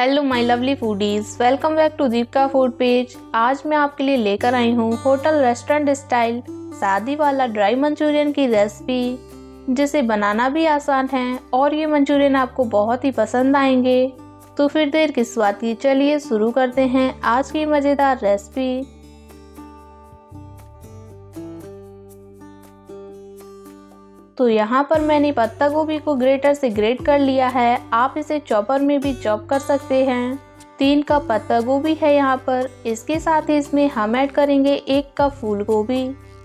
Hello my lovely foodies, welcome back to Deepika food page. आज मैं आपके लिए लेकर आई हूँ होटल रेस्टोरेंट स्टाइल शादी वाला ड्राई मंचूरियन की रेसिपी, जिसे बनाना भी आसान है और ये मंचूरियन आपको बहुत ही पसंद आएंगे। तो फिर देर किस बात की, चलिए शुरू करते हैं आज की मज़ेदार रेसिपी। तो यहाँ पर मैंने पत्ता गोभी को ग्रेटर से ग्रेट कर लिया है। आप इसे चॉपर में भी चॉप कर सकते हैं। 3 कप पत्ता गोभी है यहाँ पर। इसके साथ ही इसमें हम ऐड करेंगे 1 कप फूल गोभी।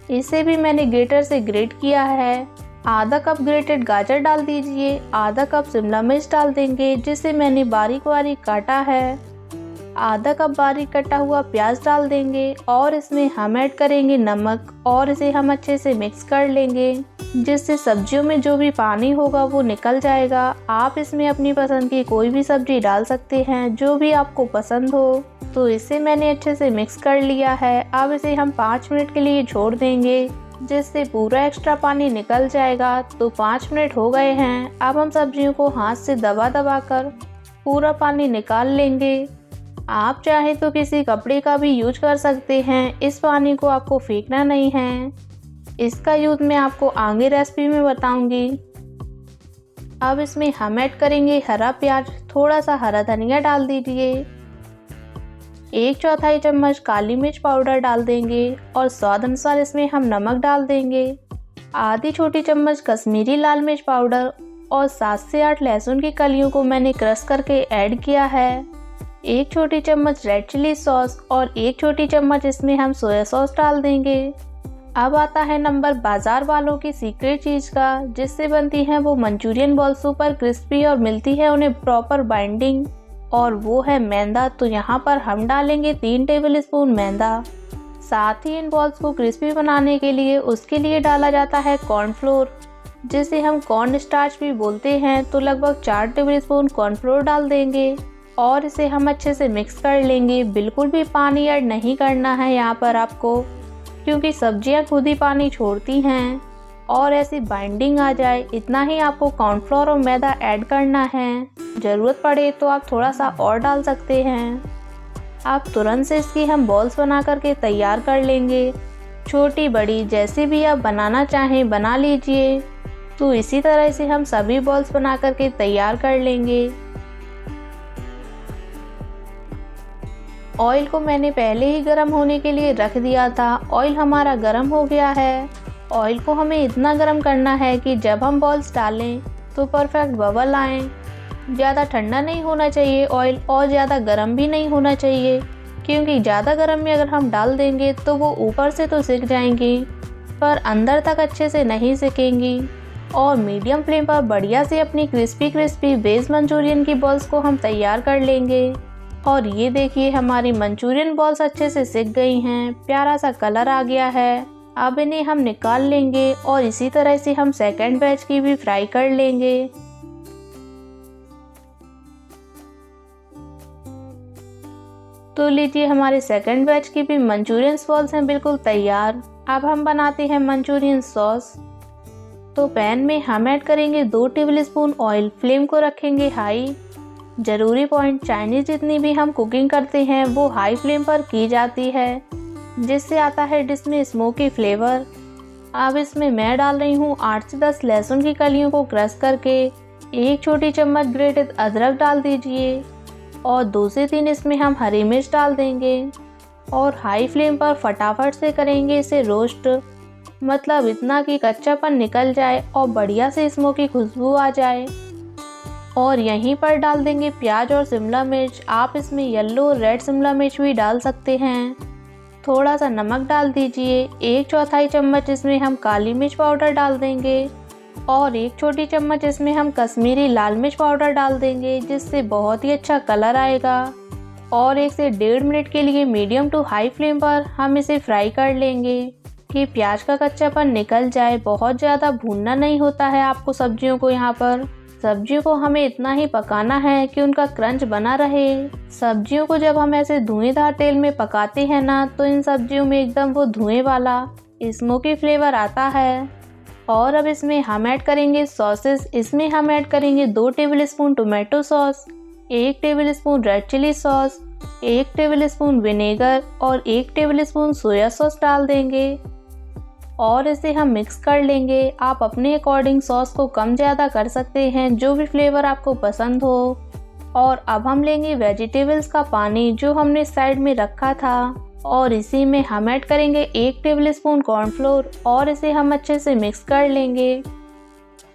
इसे भी मैंने ग्रेटर से ग्रेट किया है। आधा कप ग्रेटेड गाजर डाल दीजिए। आधा कप शिमला मिर्च डाल देंगे, जिसे मैंने बारीक बारीक काटा है। आधा कप बारीक कटा हुआ प्याज डाल देंगे और इसमें हम ऐड करेंगे नमक और इसे हम अच्छे से मिक्स कर लेंगे, जिससे सब्जियों में जो भी पानी होगा वो निकल जाएगा। आप इसमें अपनी पसंद की कोई भी सब्जी डाल सकते हैं, जो भी आपको पसंद हो। तो इसे मैंने अच्छे से मिक्स कर लिया है। अब इसे हम 5 मिनट के लिए छोड़ देंगे, जिससे पूरा एक्स्ट्रा पानी निकल जाएगा। तो 5 मिनट हो गए हैं। अब हम सब्जियों को हाथ से दबा दबा कर पूरा पानी निकाल लेंगे। आप चाहें तो किसी कपड़े का भी यूज कर सकते हैं। इस पानी को आपको फेंकना नहीं है। इसका यूज मैं आपको आगे रेसिपी में बताऊंगी। अब इसमें हम ऐड करेंगे हरा प्याज। थोड़ा सा हरा धनिया डाल दीजिए। 1/4 चम्मच काली मिर्च पाउडर डाल देंगे और स्वाद अनुसार इसमें हम नमक डाल देंगे। आधी छोटी चम्मच कश्मीरी लाल मिर्च पाउडर और 7 से 8 लहसुन की कलियों को मैंने क्रश करके ऐड किया है। 1 छोटी चम्मच रेड चिली सॉस और 1 छोटी चम्मच इसमें हम सोया सॉस डाल देंगे। अब आता है नंबर बाजार वालों की सीक्रेट चीज़ का, जिससे बनती हैं वो मंचूरियन बॉल सुपर क्रिस्पी और मिलती है उन्हें प्रॉपर बाइंडिंग, और वो है मैदा। तो यहाँ पर हम डालेंगे 3 टेबलस्पून मैदा। साथ ही इन बॉल्स को क्रिस्पी बनाने के लिए उसके लिए डाला जाता है कॉर्नफ्लोर, जिसे हम कॉर्न स्टार्च भी बोलते हैं। तो लगभग 4 टेबलस्पून कॉर्नफ्लोर डाल देंगे और इसे हम अच्छे से मिक्स कर लेंगे। बिल्कुल भी पानी ऐड नहीं करना है यहाँ पर आपको, क्योंकि सब्जियां खुद ही पानी छोड़ती हैं। और ऐसी बाइंडिंग आ जाए, इतना ही आपको कॉर्नफ्लोर और मैदा ऐड करना है। ज़रूरत पड़े तो आप थोड़ा सा और डाल सकते हैं। आप तुरंत से इसकी हम बॉल्स बना करके तैयार कर लेंगे। छोटी बड़ी जैसी भी आप बनाना चाहें बना लीजिए। तो इसी तरह से हम सभी बॉल्स बना करके तैयार कर लेंगे। ऑयल को मैंने पहले ही गर्म होने के लिए रख दिया था। ऑयल हमारा गर्म हो गया है। ऑयल को हमें इतना गर्म करना है कि जब हम बॉल्स डालें तो परफेक्ट बबल आए। ज़्यादा ठंडा नहीं होना चाहिए ऑयल, और ज़्यादा गर्म भी नहीं होना चाहिए, क्योंकि ज़्यादा गर्म में अगर हम डाल देंगे तो वो ऊपर से तो सिक जाएंगी पर अंदर तक अच्छे से नहीं सिकेंगी। और मीडियम फ्लेम पर बढ़िया से अपनी क्रिस्पी वेज मंचूरियन की बॉल्स को हम तैयार कर लेंगे। और ये देखिए, हमारी मंचूरियन बॉल्स अच्छे से सिक गई हैं। प्यारा सा कलर आ गया है। अब इन्हें हम निकाल लेंगे और इसी तरह से हम सेकंड बैच की भी फ्राई कर लेंगे। तो लीजिए, हमारे सेकंड बैच की भी मंचूरियन बॉल्स हैं बिल्कुल तैयार। अब हम बनाते हैं मंचूरियन सॉस। तो पैन में हम ऐड करेंगे 2 टेबलस्पून ऑयल। फ्लेम को रखेंगे हाई। ज़रूरी पॉइंट, चाइनीज़ जितनी भी हम कुकिंग करते हैं वो हाई फ्लेम पर की जाती है, जिससे आता है डिश में स्मोकी फ्लेवर। अब इसमें मैं डाल रही हूँ 8 से 10 लहसुन की कलियों को क्रश करके। 1 छोटी चम्मच ग्रेटेड अदरक डाल दीजिए और 2 से 3 इसमें हम हरी मिर्च डाल देंगे। और हाई फ्लेम पर फटाफट से करेंगे इसे रोस्ट, मतलब इतना कि कच्चापन निकल जाए और बढ़िया से स्मोकी खुशबू आ जाए। और यहीं पर डाल देंगे प्याज और शिमला मिर्च। आप इसमें येलो रेड शिमला मिर्च भी डाल सकते हैं। थोड़ा सा नमक डाल दीजिए। 1/4 चम्मच इसमें हम काली मिर्च पाउडर डाल देंगे और 1 छोटी चम्मच इसमें हम कश्मीरी लाल मिर्च पाउडर डाल देंगे, जिससे बहुत ही अच्छा कलर आएगा। और 1 से 1.5 मिनट के लिए मीडियम टू हाई फ्लेम पर हम इसे फ्राई कर लेंगे कि प्याज का कच्चापन निकल जाए। बहुत ज़्यादा भूनना नहीं होता है आपको सब्जियों को। यहाँ पर सब्जियों को हमें इतना ही पकाना है कि उनका क्रंच बना रहे। सब्जियों को जब हम ऐसे धुएंधार तेल में पकाते हैं ना, तो इन सब्जियों में एकदम वो धुएं वाला स्मोकी फ्लेवर आता है। और अब इसमें हम ऐड करेंगे सॉसेस। इसमें हम ऐड करेंगे 2 tablespoon tomato sauce, 1 tablespoon red chilli sauce, 1 tablespoon vinegar और 1 टेबलस्पून सोया सॉस डाल देंगे और इसे हम मिक्स कर लेंगे। आप अपने अकॉर्डिंग सॉस को कम ज़्यादा कर सकते हैं, जो भी फ्लेवर आपको पसंद हो। और अब हम लेंगे वेजिटेबल्स का पानी जो हमने साइड में रखा था और इसी में हम ऐड करेंगे 1 टेबलस्पून कॉर्नफ्लोर और इसे हम अच्छे से मिक्स कर लेंगे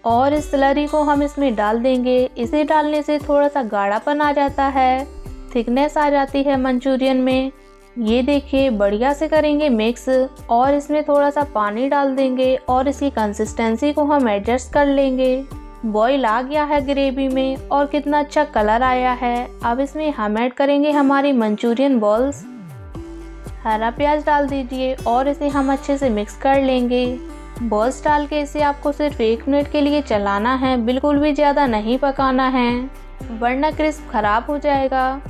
और इस स्लरी को हम इसमें डाल देंगे। इसे डालने से थोड़ा सा गाढ़ापन आ जाता है, थिकनेस आ जाती है मंचूरियन में। ये देखिए, बढ़िया से करेंगे मिक्स और इसमें थोड़ा सा पानी डाल देंगे और इसकी कंसिस्टेंसी को हम एडजस्ट कर लेंगे। बॉईल आ गया है ग्रेवी में और कितना अच्छा कलर आया है। अब इसमें हम ऐड करेंगे हमारी मंचूरियन बॉल्स। हरा प्याज डाल दीजिए और इसे हम अच्छे से मिक्स कर लेंगे। बॉल्स डाल के इसे आपको सिर्फ 1 मिनट के लिए चलाना है, बिल्कुल भी ज़्यादा नहीं पकाना है वरना क्रिस्प ख़राब हो जाएगा।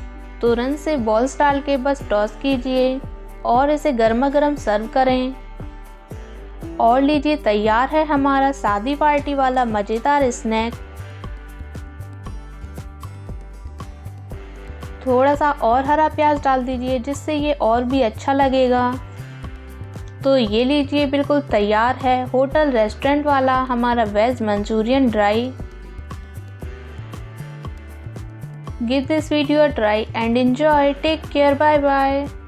तुरंत से बॉल्स डाल के बस टॉस कीजिए और इसे गर्मा गर्म सर्व करें। और लीजिए, तैयार है हमारा शादी पार्टी वाला मज़ेदार स्नैक। थोड़ा सा और हरा प्याज डाल दीजिए जिससे ये और भी अच्छा लगेगा। तो ये लीजिए, बिल्कुल तैयार है होटल रेस्टोरेंट वाला हमारा veg manchurian dry. Give this video a try and enjoy. Take care. Bye bye.